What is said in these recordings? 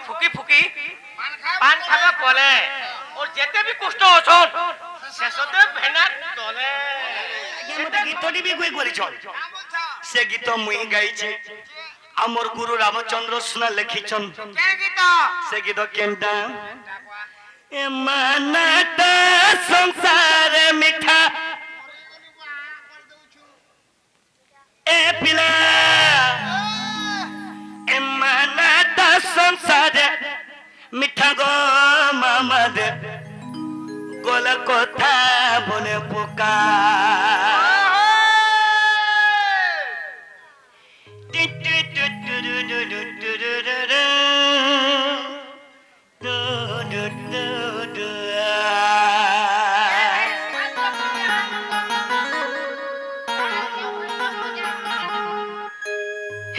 ফুকি ফুকি পান খাবা পলে ওর যেতে বি কষ্ট অছন শেষতে ভেনার তলে মতে গীতটি বি কই করিছ সে গীত মুই গাইছে আমার গুরু রামচন্দ্র সুনা লিখিছন কে গীত সে গীত কেনটা এ মানাটা সংসার মিঠা এ পিলা এ মানাটা সংসার মিঠা গো মামাদ গোল কথা বনে পোকা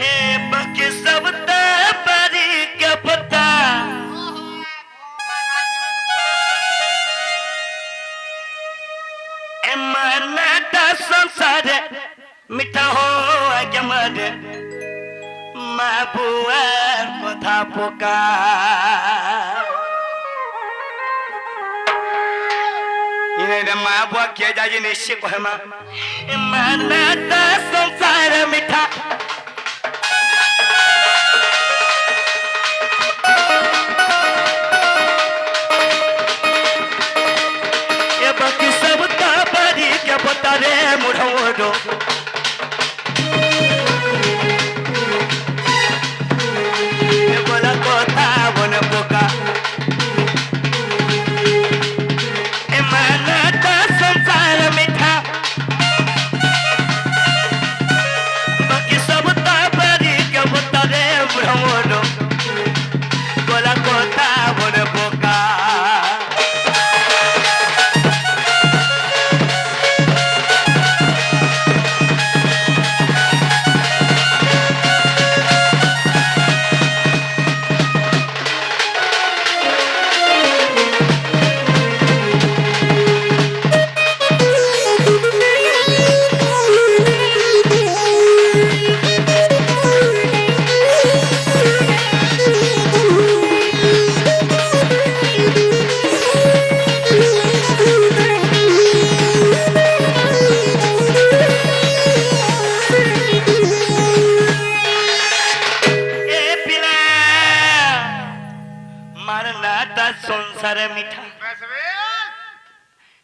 हे बाकी सब परी क्या पता मनाता संसार मिठा हो आगे मर माँ बुआ कथा पोका इन्हें माँ बुआ किया जाए निश्चय को है माँ मनाता संसार मिठा बाकी सब तापरी क्या पता रे मुढ़ो ये बोला कोता बन पोका ए मनाता संसार मिठा बाकी सब तापरी क्या पता रे मुढ़ो बोला कोता बन पोका संसार मिठा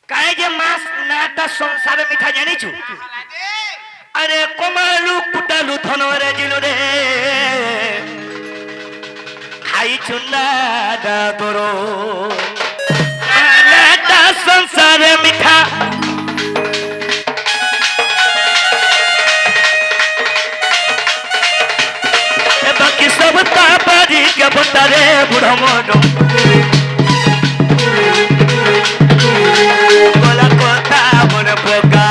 काहे जे मास नाटा संसार मिठा जानी छु अरे कोमालू कुटालू धनरे जिलो रे खाई चुना दा तोरो नाटा संसार मिठा ए बाकी सब तापरी के बतारे बुढ़ा मोडो बोला कोता बन पोका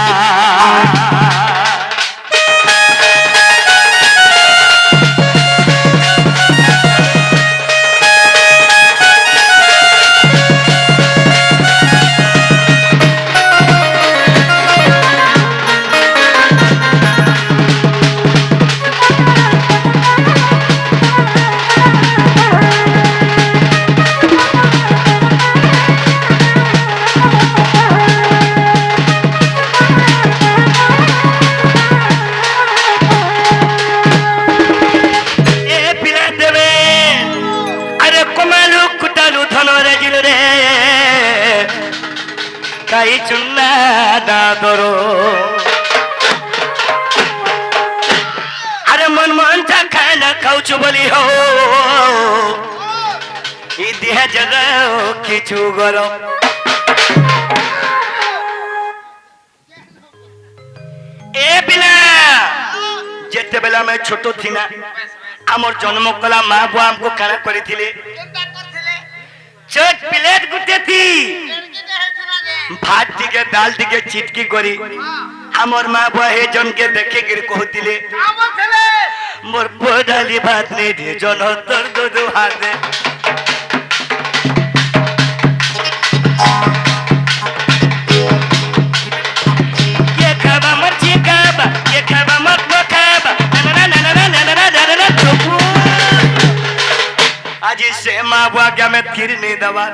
काई चुन्ना दादरो अरे मन मन चा खाना खाऊचु बोली हो ई देह जगह किछु गरो ए बिना जेते बेला मैं छोटो थी ना आमर जन्म कला माँ बुआ हमको खाना करी थिले चट प्लेट गुटे थी भात दिके दाल दिके चिटकी करी हमर माँ बुआ हे जन के देखे गिर कहतिले मोर पोडाली भात नहीं दे जन तर दो हाथ दे ये खाबा मर्ची खाबा ये खाबा मत खाबा ना ना ना ना ना ना ना ना ना আজি সে মা বুয়াকে আমি থির নেই দেওয়া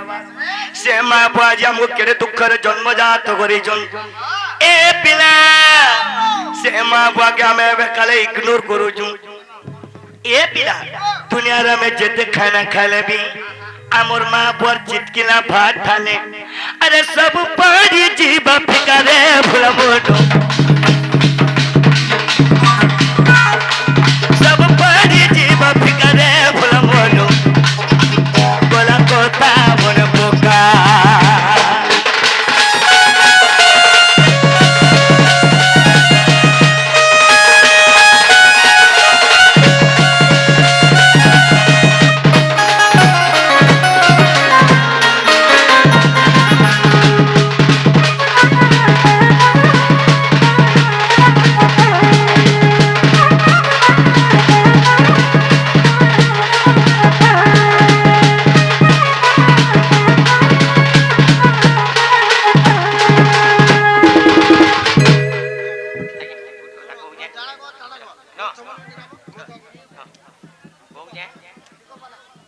সে মা বুয়া যে আমাকে কেড়ে দুঃখের জন্মজাত করেছেন এ পিলা সে মা বুয়াকে আমি কালে ইগনোর করুছু এ পিলা দুনিয়ার আমি যেতে খানা খাইলেবি আমার মা বুয়ার চিটকিলা ভাত ঢালে আরে সব পারি জীবা ফিকারে ভুলা মোটো সব পারি জীবা ফিকারে ভুলা মোটো বলা কথা মনে পোকা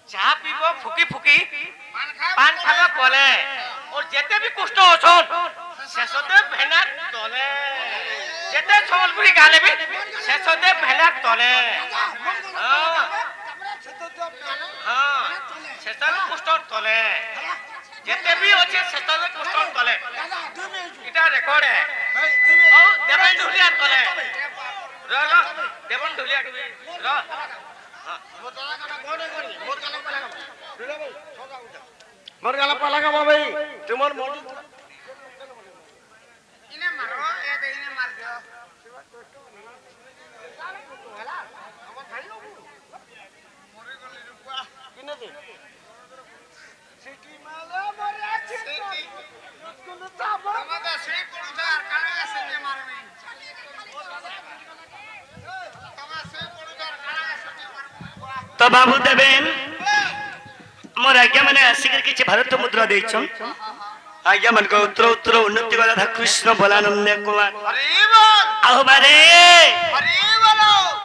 চা পিব ফুকি ফুকি পান খাবে কলে ওর যেতে বি কষ্ট অছন শেষতে ভেনাক তলে যেতে সম্বলপুরি গালে বি শেষতে ভেনাক তলে হ্যাঁ শেষতে কষ্ট তলে যেতে বি আছে শেষতে কষ্ট তলে এটা রেকর্ড ও দেবন ঢুলিয়া তলে র দেবন ঢুলিয়া র মোর গালা পালা গাবা ভাই তোমার মন ইনে মারো এ দে ইনে মার দিও কিনে দে সিটি মালা মরে আছে সিটি কোন চাপ আমাদের সেই পড়ুদার কানে গেছে যে মারবে তোমার সেই পড়ুদার কানে গেছে যে মারবে তো বাবু দেবেন মোর আজ্ঞা মানে আসিকি কিছু ভারত মুদ্রা দিয়েছন আজ্ঞা মানে উত্তর উত্তর উন্নতি করা কৃষ্ণ বলানন্দ কুমার হরি বল আহবারে হরি বল